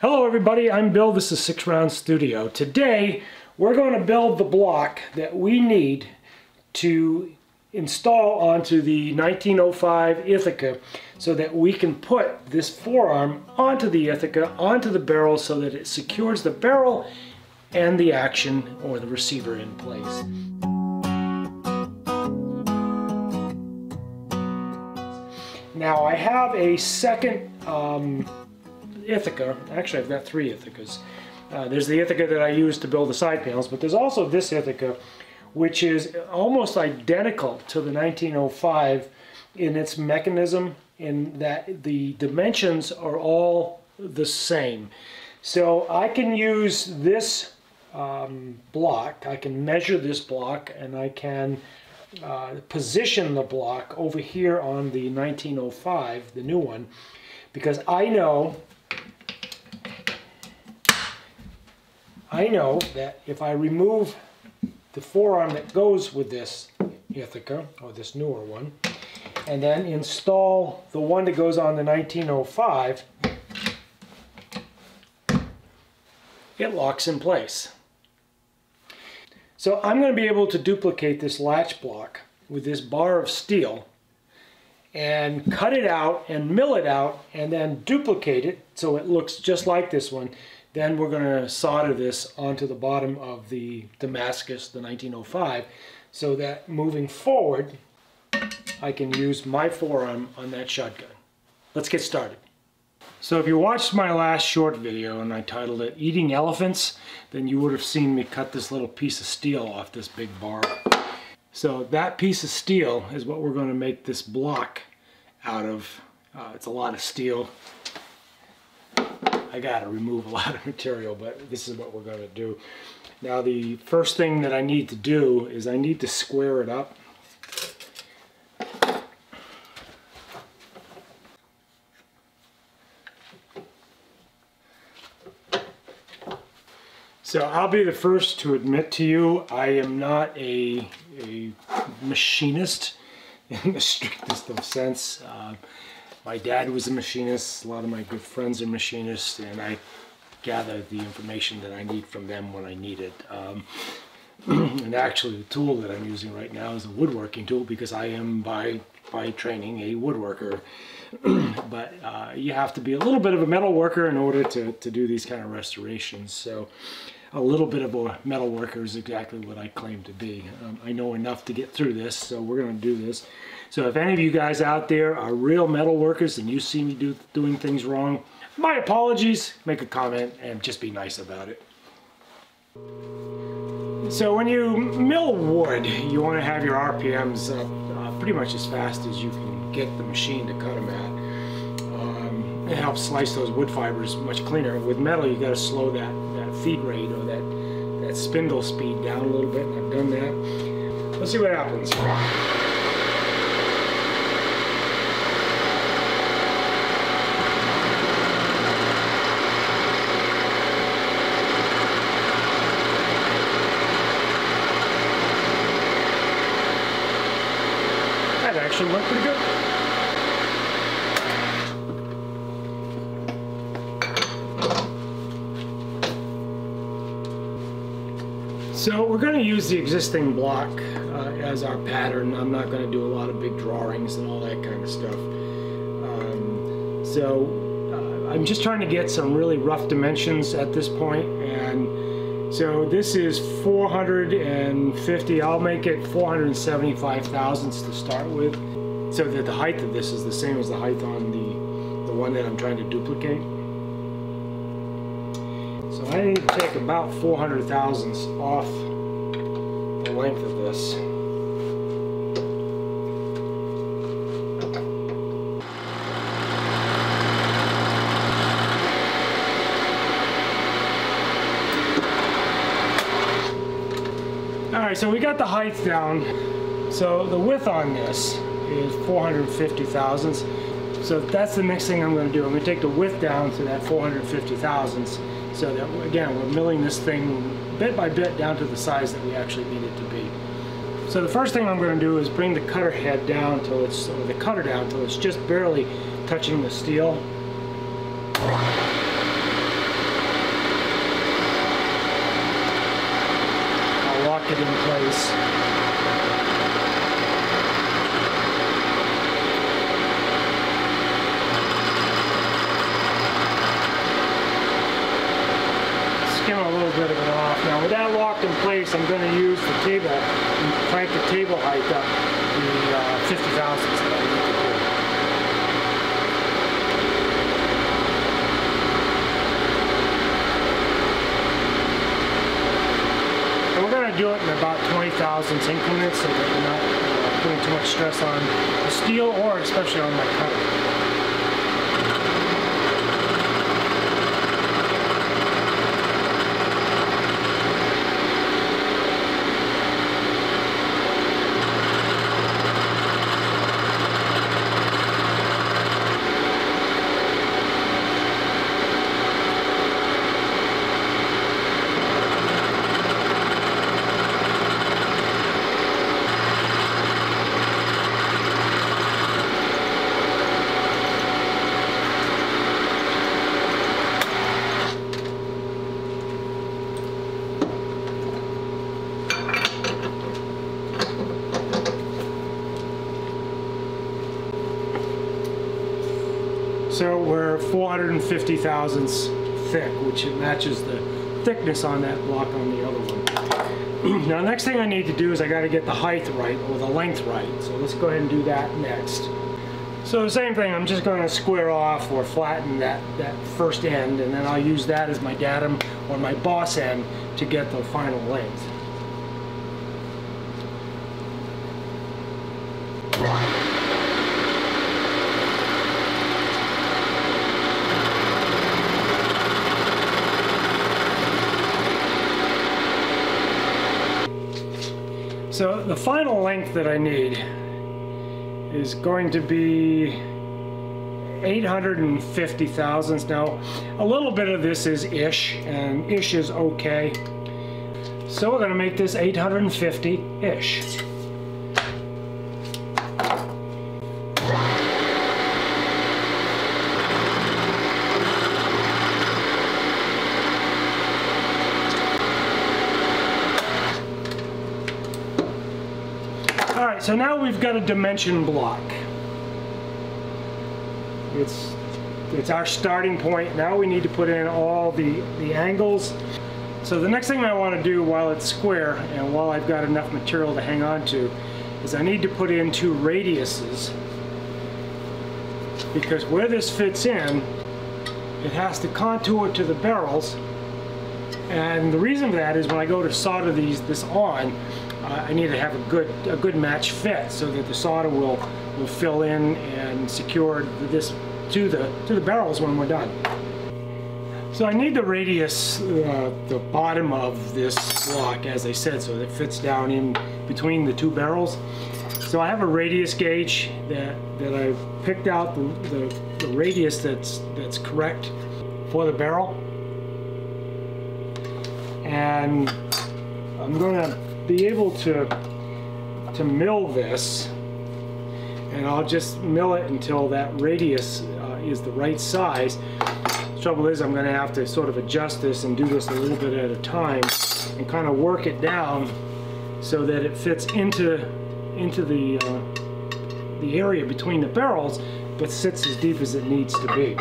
Hello everybody, I'm Bill. This is SixRounds Studio. Today we're going to build the block that we need to install onto the 1905 Ithaca so that we can put this forearm onto the Ithaca, onto the barrel, so that it secures the barrel and the action or the receiver in place. Now I have a second Ithaca. Actually, I've got three Ithacas. There's the Ithaca that I use to build the side panels, but there's also this Ithaca, which is almost identical to the 1905 in its mechanism, in that the dimensions are all the same. So I can use this block, I can measure this block, and I can position the block over here on the 1905, the new one, because I know that if I remove the forearm that goes with this Ithaca, or this newer one, and then install the one that goes on the 1905, it locks in place. So I'm going to be able to duplicate this latch block with this bar of steel and cut it out and mill it out and then duplicate it so it looks just like this one. Then we're going to solder this onto the bottom of the Damascus, the 1905, so that moving forward I can use my forearm on that shotgun. Let's get started. So if you watched my last short video and I titled it Eating Elephants, then you would have seen me cut this little piece of steel off this big bar. So that piece of steel is what we're going to make this block out of. It's a lot of steel. I got to remove a lot of material, but this is what we're going to do. Now the first thing that I need to do is I need to square it up. So I'll be the first to admit to you, I am not a machinist in the strictest of sense. My dad was a machinist, a lot of my good friends are machinists, and I gather the information that I need from them when I need it. And actually the tool that I'm using right now is a woodworking tool, because I am by training a woodworker. But you have to be a little bit of a metal worker in order to do these kind of restorations. So a little bit of a metal worker is exactly what I claim to be. I know enough to get through this, so we're going to do this. So if any of you guys out there are real metal workers and you see me doing things wrong, my apologies, make a comment and just be nice about it. So when you mill wood, you want to have your RPMs up pretty much as fast as you can get the machine to cut them at. It helps slice those wood fibers much cleaner. With metal, you got to slow that feed rate or that spindle speed down a little bit, and I've done that. Let's see what happens. That actually went pretty good. So we're going to use the existing block as our pattern. I'm not going to do a lot of big drawings and all that kind of stuff. I'm just trying to get some really rough dimensions at this point, and so this is 450. I'll make it 475 thousandths to start with, so that the height of this is the same as the height on the one that I'm trying to duplicate. So I need to take about 400 thousandths off the length of this. Alright, so we got the height down. So the width on this is 450 thousandths. So that's the next thing I'm going to do. I'm going to take the width down to that 450 thousandths. So that, again, we're milling this thing bit by bit down to the size that we actually need it to be. So the first thing I'm going to do is bring the cutter head down till it's, or the cutter down till it's just barely touching the steel. it in place. Skim a little bit of it off. Now with that locked in place, I'm going to use the table and crank the table height up the 50 thousandths that I need to do. And we're going to do it in about 20 thousandths increments so that we're not putting too much stress on the steel or especially on my cutter. So we're 450 thousandths thick, which matches the thickness on that block on the other one. Now, next thing I need to do is I got to get the height right, or the length right. So let's go ahead and do that next. So the same thing, I'm just going to square off or flatten that first end, and then I'll use that as my datum or my boss end to get the final length. So the final length that I need is going to be 850 thousandths. Now, a little bit of this is ish, and ish is okay. So we're going to make this 850-ish. Alright, so now we've got a dimension block. It's our starting point. Now we need to put in all the angles. So the next thing I want to do while it's square and while I've got enough material to hang on to is I need to put in 2 radiuses, because where this fits in, it has to contour to the barrels. And the reason for that is when I go to solder this on, I need to have a good match fit so that the solder will fill in and secure this to the barrels when we're done. So I need the radius, the bottom of this block, as I said, so that it fits down in between the 2 barrels. So I have a radius gauge that I picked out the radius that's correct for the barrel, and I'm going to be able to mill this, and I'll just mill it until that radius is the right size. The trouble is I'm going to have to sort of adjust this and do this a little bit at a time and kind of work it down so that it fits into the area between the barrels but sits as deep as it needs to be.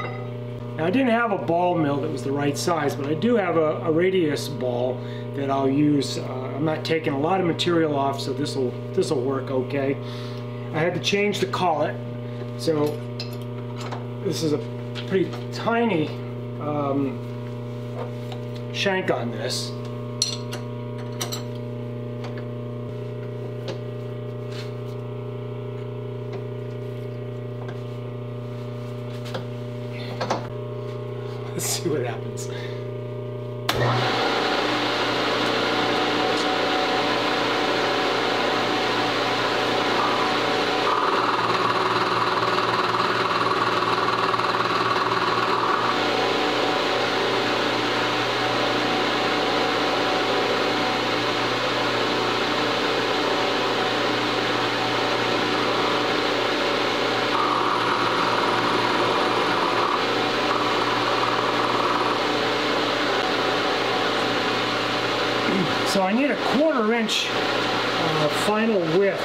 Now, I didn't have a ball mill that was the right size, but I do have a radius ball that I'll use. I'm not taking a lot of material off, so this will work okay. I had to change the collet, so this is a pretty tiny shank on this. Let's see what happens. So I need a 1/4 inch final width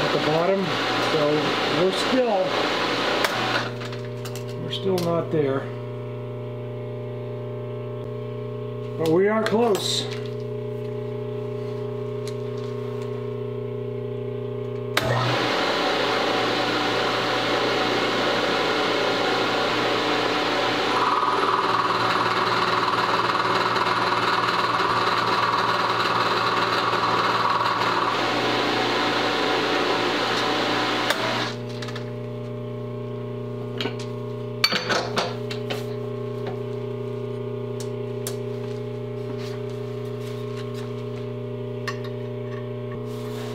at the bottom. So we're still not there, but we are close.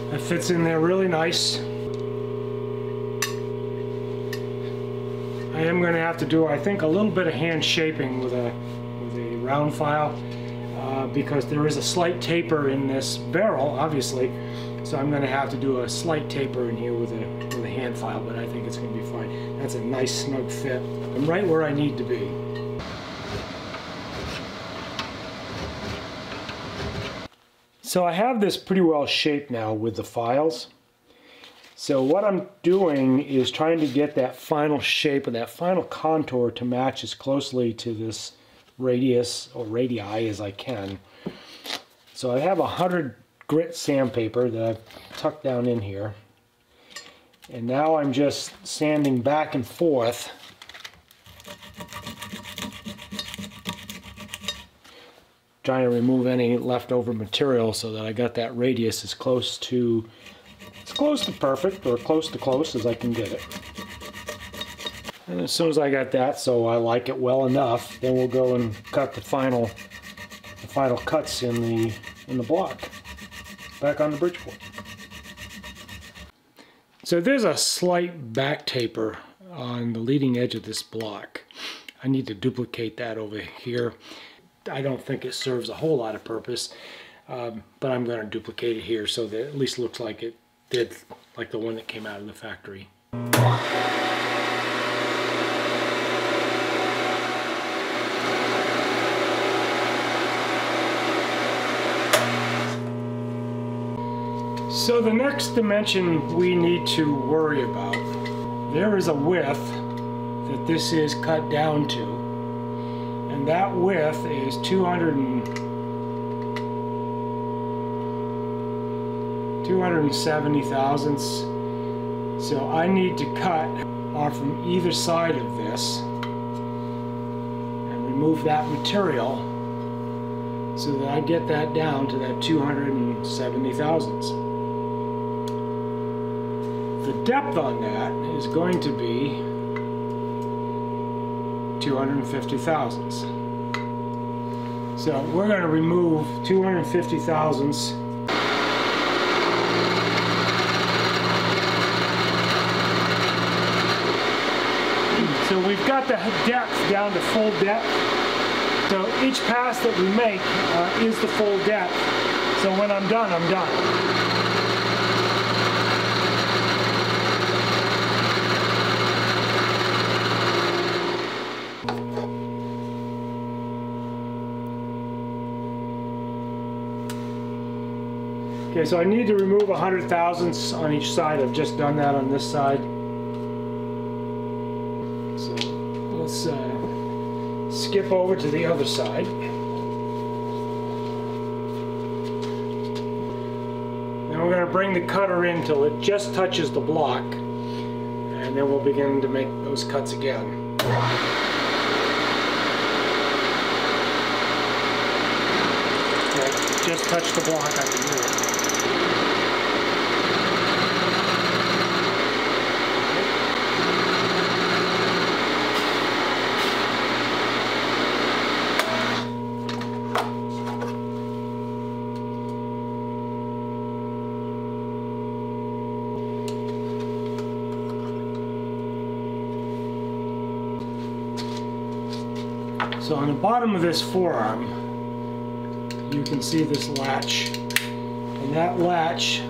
That fits in there really nice. I am going to have to do, I think, a little bit of hand shaping with a round file because there is a slight taper in this barrel, obviously. So I'm going to have to do a slight taper in here with a hand file, but I think it's going to be fine. That's a nice snug fit. I'm right where I need to be. So I have this pretty well shaped now with the files. So what I'm doing is trying to get that final shape and that final contour to match as closely to this radius or radii as I can. So I have 100 grit sandpaper that I've tucked down in here. And now I'm just sanding back and forth trying to remove any leftover material so that I got that radius as close to perfect, or close to close as I can get it. And as soon as I got that, so I like it well enough, then we'll go and cut the final cuts in the block back on the Bridgeport. So there's a slight back taper on the leading edge of this block. I need to duplicate that over here. I don't think it serves a whole lot of purpose, but I'm going to duplicate it here so that it at least looks like it did, like the one that came out of the factory. So the next dimension we need to worry about, there is a width that this is cut down to. And that width is 270 thousandths. So I need to cut off from either side of this and remove that material so that I get that down to that 270 thousandths. The depth on that is going to be 250 thousandths. So we're going to remove 250 thousandths. So we've got the depth down to full depth. So each pass that we make is the full depth. So when I'm done, I'm done. Okay, so I need to remove 100 thousandths on each side. I've just done that on this side. So let's skip over to the other side. Now we're going to bring the cutter in till it just touches the block, and then we'll begin to make those cuts again. Okay, just touch the block, I can do it. So on the bottom of this forearm, you can see this latch, and that latch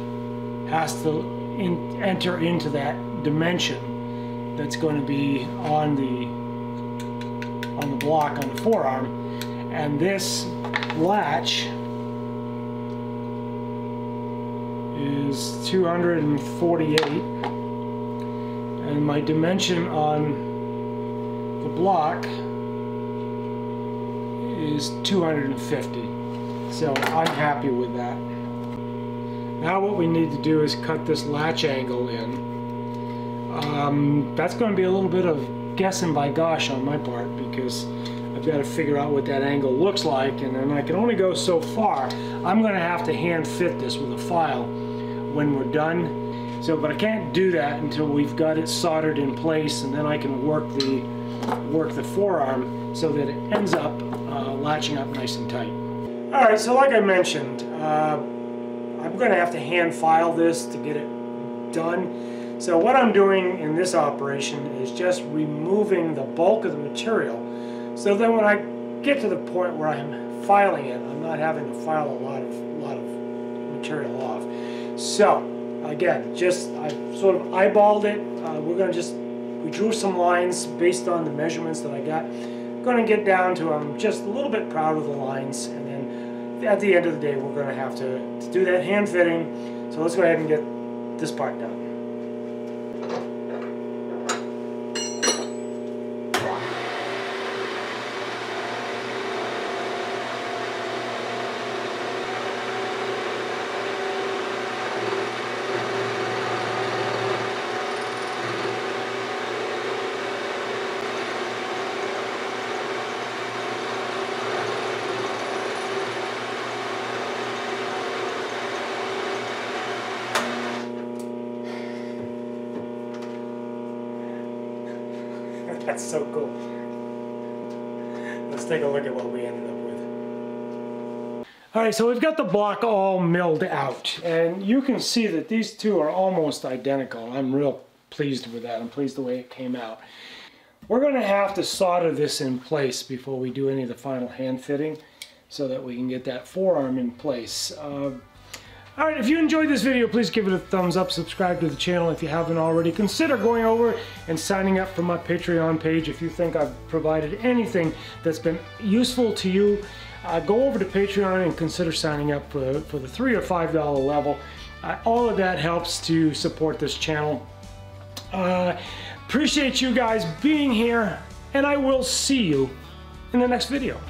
has to enter into that dimension that's going to be on the block on the forearm, and this latch is 248, and my dimension on the block is 250. So I'm happy with that. Now what we need to do is cut this latch angle in. That's going to be a little bit of guessing by gosh on my part, because I've got to figure out what that angle looks like, and then I can only go so far. I'm going to have to hand fit this with a file when we're done. So, but I can't do that until we've got it soldered in place, and then I can work the forearm so that it ends up latching up nice and tight. Alright, so like I mentioned, I'm going to have to hand file this to get it done. So what I'm doing in this operation is just removing the bulk of the material, so then when I get to the point where I'm filing it, I'm not having to file a lot of material off. So again, I sort of eyeballed it. We drew some lines based on the measurements that I got. I'm going to get down to I'm just a little bit proud of the lines, and then at the end of the day we're going to have to do that hand fitting. So let's go ahead and get this part done. That's so cool. Let's take a look at what we ended up with. Alright, so we've got the block all milled out, and you can see that these two are almost identical. I'm real pleased with that. I'm pleased the way it came out. We're going to have to solder this in place before we do any of the final hand fitting, so that we can get that forearm in place. Alright, if you enjoyed this video, please give it a thumbs up, subscribe to the channel if you haven't already. Consider going over and signing up for my Patreon page if you think I've provided anything that's been useful to you. Go over to Patreon and consider signing up for the $3 or $5 level. All of that helps to support this channel. Appreciate you guys being here, and I will see you in the next video.